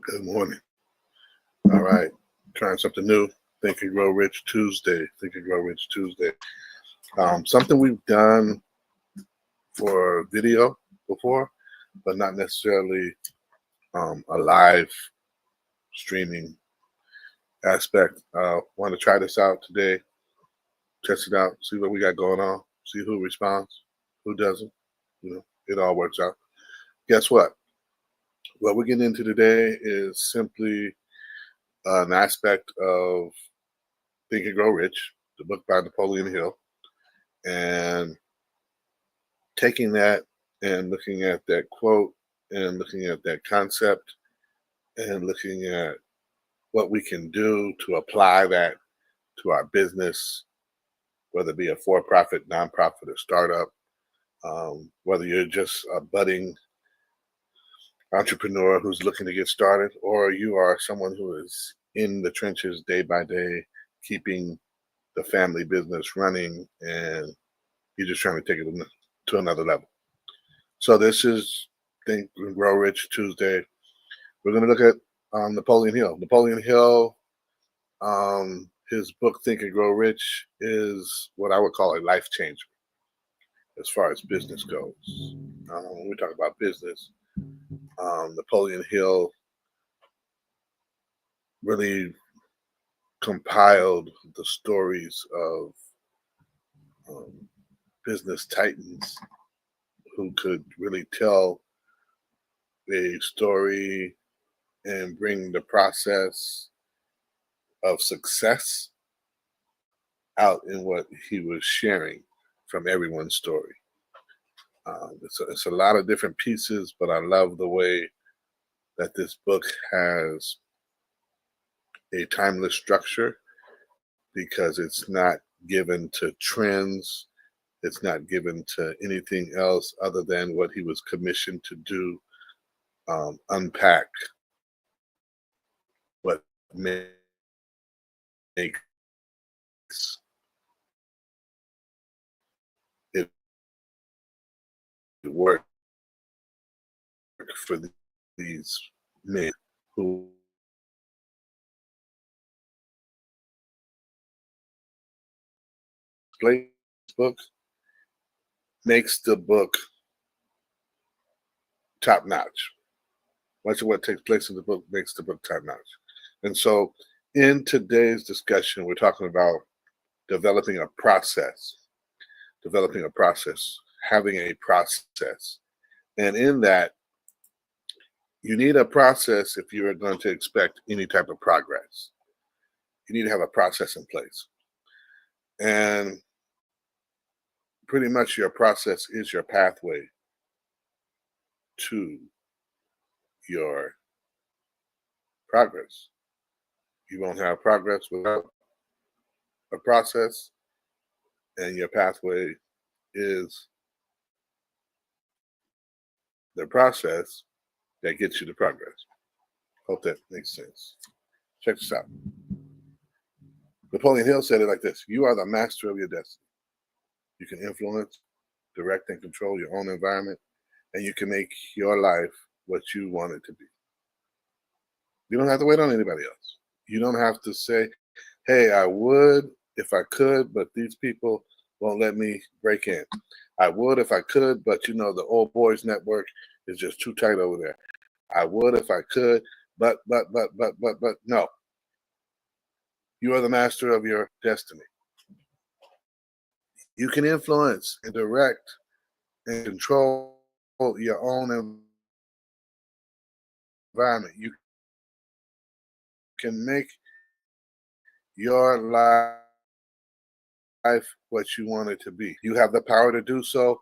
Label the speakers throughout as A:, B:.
A: Good morning. All right. Trying something new. Think and Grow Rich Tuesday. Think and Grow Rich Tuesday. Something we've done for video before, but not necessarily a live streaming aspect. Want to try this out today. Test it out. See what we got going on. See who responds, who doesn't. It all works out. Guess what? What we're getting into today is simply an aspect of Think and Grow Rich, the book by Napoleon Hill, and taking that and looking at that quote and looking at that concept and looking at what we can do to apply that to our business, whether it be a for-profit, nonprofit, or startup, whether you're just a budding entrepreneur who's looking to get started, or you are someone who is in the trenches day by day, keeping the family business running, and you're just trying to take it to another level. So this is Think and Grow Rich Tuesday. We're going to look at Napoleon Hill. Napoleon Hill, his book Think and Grow Rich is what I would call a life changer as far as business goes. When we talk about business, Napoleon Hill really compiled the stories of business titans who could really tell a story and bring the process of success out in what he was sharing from everyone's story. It's a lot of different pieces, but I love the way that this book has a timeless structure because it's not given to trends. It's not given to anything else other than what he was commissioned to do, unpack what makes it work for these men who play this book makes the book top notch. Much of what takes place in the book makes the book top notch. And so in today's discussion, we're talking about developing a process, having a process. And in that, you need a process if you are going to expect any type of progress. You need to have a process in place. And pretty much your process is your pathway to your progress. You won't have progress without a process, and your pathway is the process that gets you to progress. Hope that makes sense. Check this out. Napoleon Hill said it like this: you are the master of your destiny. You can influence, direct, and control your own environment, and you can make your life what you want it to be. You don't have to wait on anybody else. You don't have to say, hey, I would if I could, but these people won't let me break in. I would if I could, but the old boys network is just too tight over there. I would if I could, but no. You are the master of your destiny. You can influence and direct and control your own environment. You can make your life what you want it to be. You have the power to do so.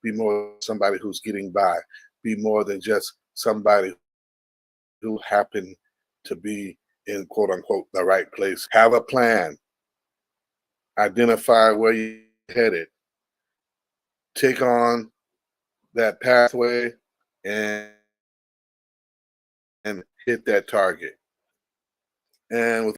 A: Be more somebody who's getting by. Be more than just somebody who happened to be in quote unquote the right place. Have a plan. Identify where you're headed. Take on that pathway and hit that target. And with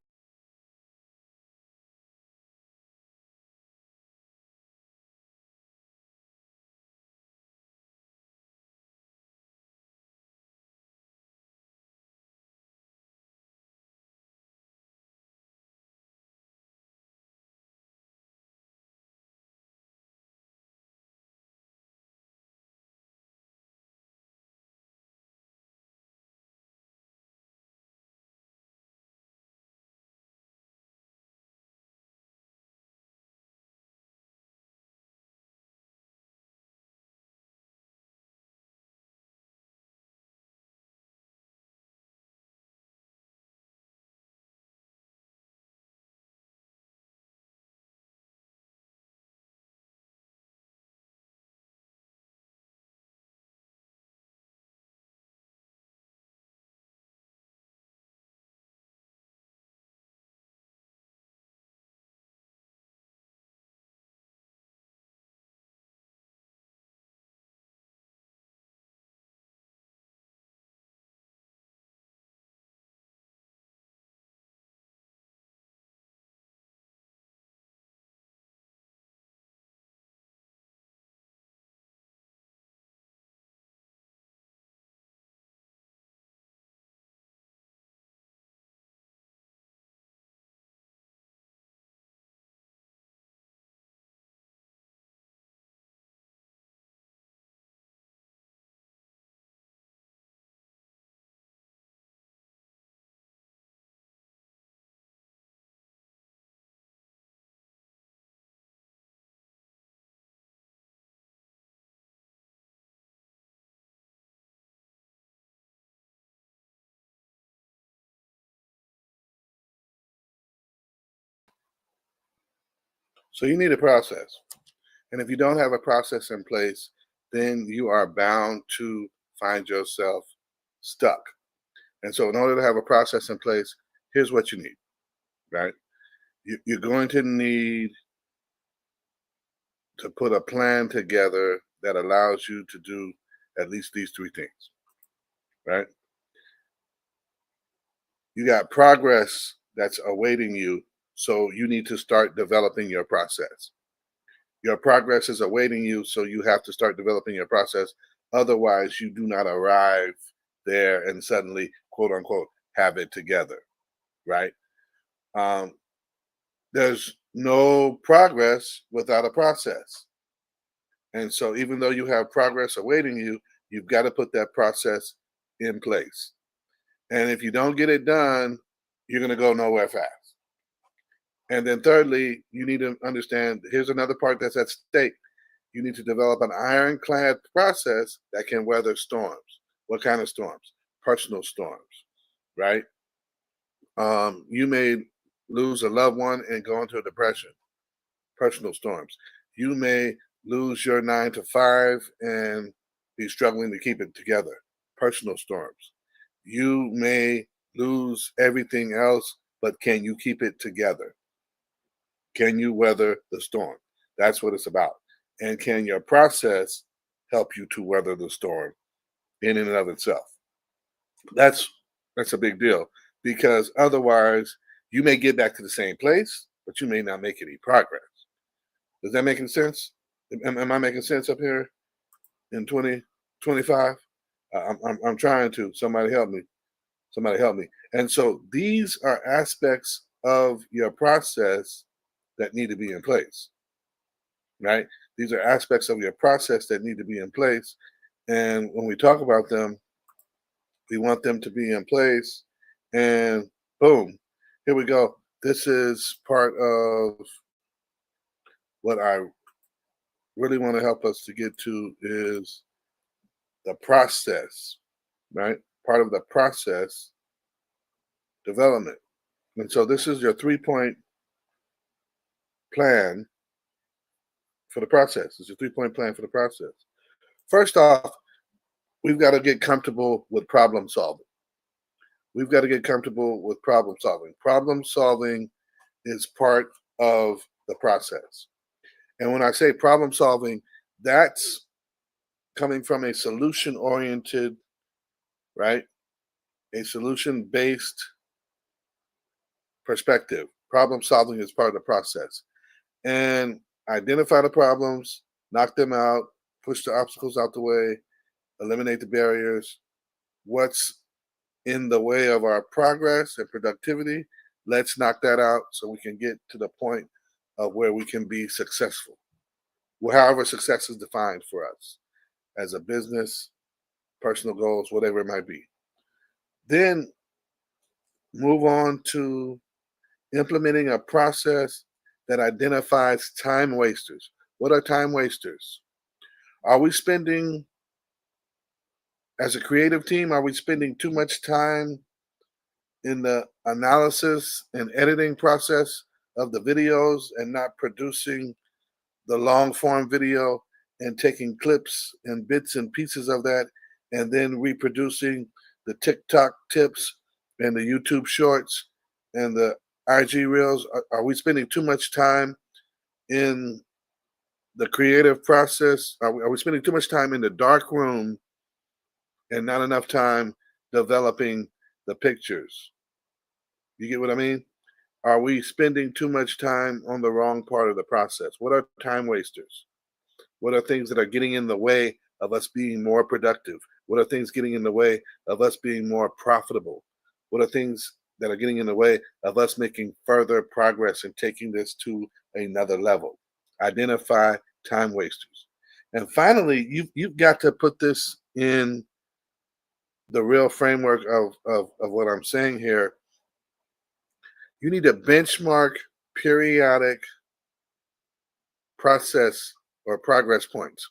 A: So you need a process. And if you don't have a process in place, then you are bound to find yourself stuck. And so in order to have a process in place, here's what you need, right? You're going to need to put a plan together that allows you to do at least these three things, right? You got progress that's awaiting you, so you need to start developing your process. Your progress is awaiting you, so you have to start developing your process. Otherwise, you do not arrive there and suddenly, quote unquote, have it together, right? Um, there's no progress without a process. And so, even though you have progress awaiting you, you've got to put that process in place. And if you don't get it done, you're going to go nowhere fast. And then, thirdly, you need to understand here's another part that's at stake. You need to develop an ironclad process that can weather storms. What kind of storms? Personal storms, right? You may lose a loved one and go into a depression. Personal storms. You may lose your 9 to 5 and be struggling to keep it together. Personal storms. You may lose everything else, but can you keep it together? Can you weather the storm? That's what it's about. And can your process help you to weather the storm in and of itself? That's that's a big deal because otherwise you may get back to the same place, but you may not make any progress. Does that make any sense? Am I making sense up here in 2025? I'm trying to. Somebody help me. Somebody help me. And so these are aspects of your process that need to be in place, right? These are aspects of your process that need to be in place. And when we talk about them, we want them to be in place. And boom, here we go. This is part of what I really want to help us to get to is the process, right? Part of the process development. And so this is your 3 point plan for the process. It's a 3 point plan for the process. First off, we've got to get comfortable with problem solving. We've got to get comfortable with problem solving. Problem solving is part of the process. And when I say problem solving, that's coming from a solution oriented, right? A solution based perspective. Problem solving is part of the process. And identify the problems, knock them out, push the obstacles out the way, eliminate the barriers. What's in the way of our progress and productivity? Let's knock that out so we can get to the point of where we can be successful. Well, however, success is defined for us as a business, personal goals, whatever it might be. Then move on to implementing a process that identifies time wasters. What are time wasters? Are we spending, as a creative team, are we spending too much time in the analysis and editing process of the videos and not producing the long form video and taking clips and bits and pieces of that and then reproducing the TikTok tips and the YouTube shorts and the IG reels? Are we spending too much time in the creative process? Are we spending too much time in the dark room and not enough time developing the pictures? You get what I mean? Are we spending too much time on the wrong part of the process? What are time wasters? What are things that are getting in the way of us being more productive? What are things getting in the way of us being more profitable? What are things that are getting in the way of us making further progress and taking this to another level? Identify time wasters. And finally, you've got to put this in the real framework of what I'm saying here. You need to benchmark periodic process or progress points.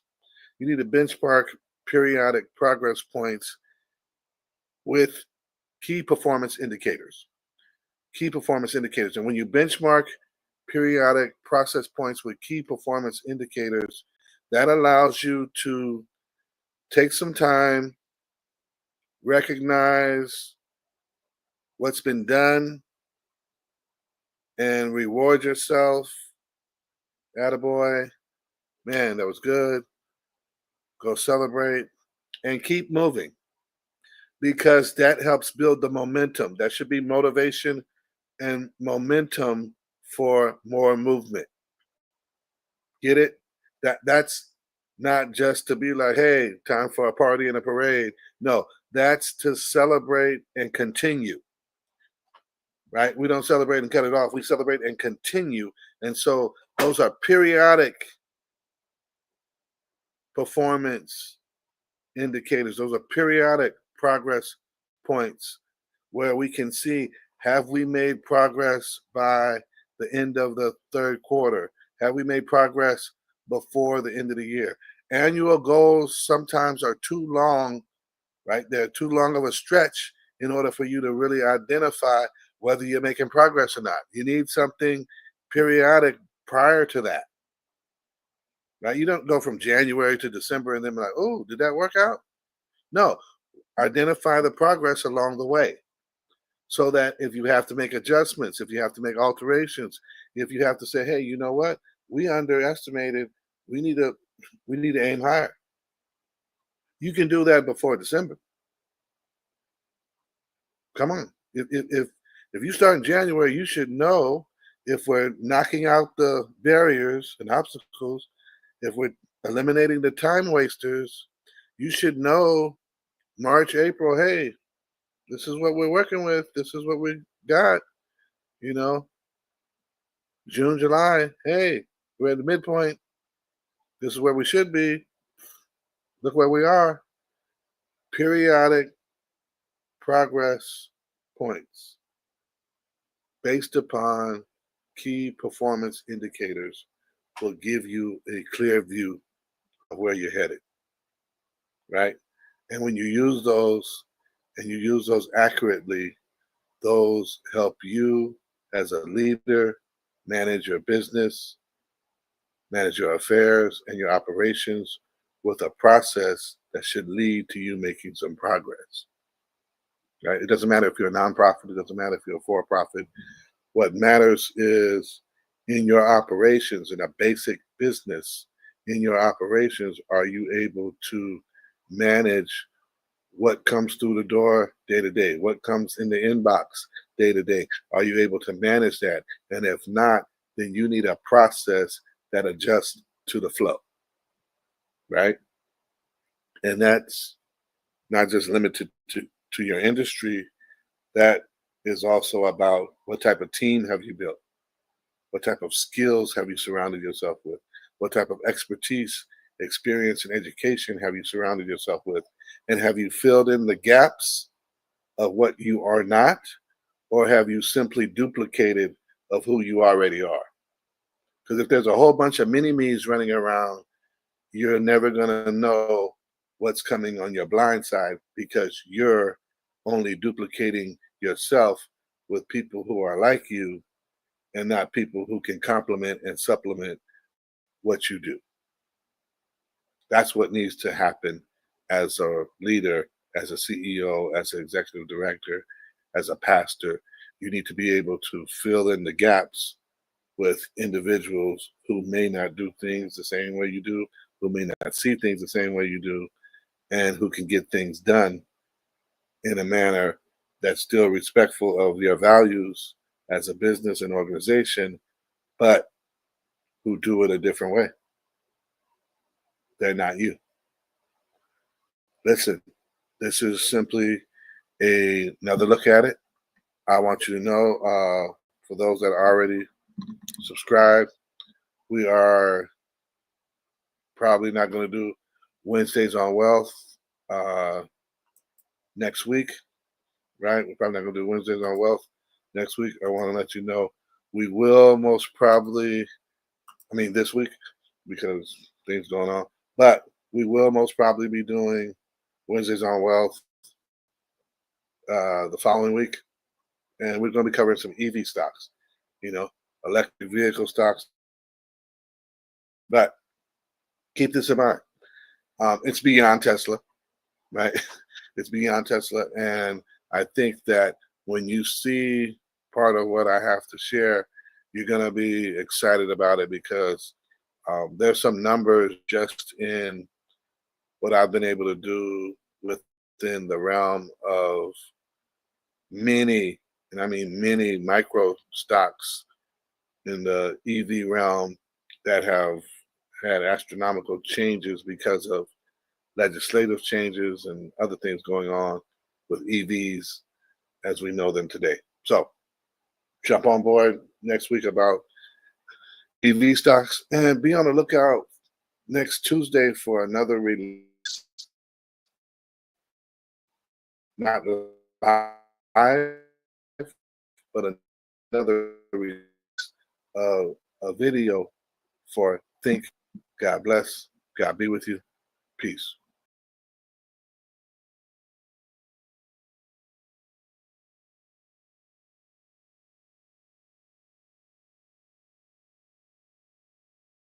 A: You need to benchmark periodic progress points with key performance indicators. Key performance indicators. And when you benchmark periodic process points with key performance indicators that allows you to take some time, recognize what's been done, and reward yourself. Attaboy, man, that was good. Go celebrate and keep moving because that helps build the momentum. That should be motivation and momentum for more movement. Get it? That's not just to be like, hey, time for a party and a parade. No, that's to celebrate and continue. Right? We don't celebrate and cut it off. We celebrate and continue. And so those are periodic performance indicators. Those are periodic progress points where we can see, have we made progress by the end of the third quarter? Have we made progress before the end of the year? Annual goals sometimes are too long, right? They're too long of a stretch in order for you to really identify whether you're making progress or not. You need something periodic prior to that, right? You don't go from January to December and then be like, oh, did that work out? No, identify the progress along the way so that if you have to make adjustments, if you have to make alterations, if you have to say, hey, you know what? We underestimated. We need to aim higher. You can do that before December. Come on. If you start in January, you should know if we're knocking out the barriers and obstacles, if we're eliminating the time wasters, you should know March, April, hey, this is what we're working with. This is what we got. You know, June, July, hey, we're at the midpoint. This is where we should be. Look where we are. Periodic progress points based upon key performance indicators will give you a clear view of where you're headed, right? And when you use those and you use those accurately, those help you as a leader manage your business, manage your affairs and your operations with a process that should lead to you making some progress. Right? It doesn't matter if you're a nonprofit, it doesn't matter if you're a for-profit. What matters is in your operations, in a basic business, in your operations, are you able to manage what comes through the door day to day, what comes in the inbox day to day? Are you able to manage that? And if not, then you need a process that adjusts to the flow, right? And that's not just limited to your industry. That is also about what type of team have you built? What type of skills have you surrounded yourself with? What type of expertise, experience, and education have you surrounded yourself with? And have you filled in the gaps of what you are not? Or have you simply duplicated of who you already are? Because if there's a whole bunch of mini-me's running around, you're never going to know what's coming on your blind side because you're only duplicating yourself with people who are like you and not people who can complement and supplement what you do. That's what needs to happen as a leader, as a CEO, as an executive director, as a pastor. You need to be able to fill in the gaps with individuals who may not do things the same way you do, who may not see things the same way you do, and who can get things done in a manner that's still respectful of your values as a business and organization, but who do it a different way. They're not you. Listen, this is simply another look at it. I want you to know, for those that are already subscribed, we are probably not going to do Wednesdays on Wealth next week, right? We're probably not going to do Wednesdays on Wealth next week. I want to let you know we will most probably, this week because things going on, but we will most probably be doing Wednesdays on Wealth the following week, and we're going to be covering some EV stocks. You know, electric vehicle stocks. But keep this in mind. It's beyond Tesla, right? It's beyond Tesla. And I think that when you see part of what I have to share, you're going to be excited about it because there's some numbers just in what I've been able to do within the realm of many, and I mean many micro stocks in the EV realm that have had astronomical changes because of legislative changes and other things going on with EVs as we know them today. So jump on board next week about EV stocks and be on the lookout next Tuesday for another release. Not live, but another release of a video for Think. God bless. God be with you. Peace.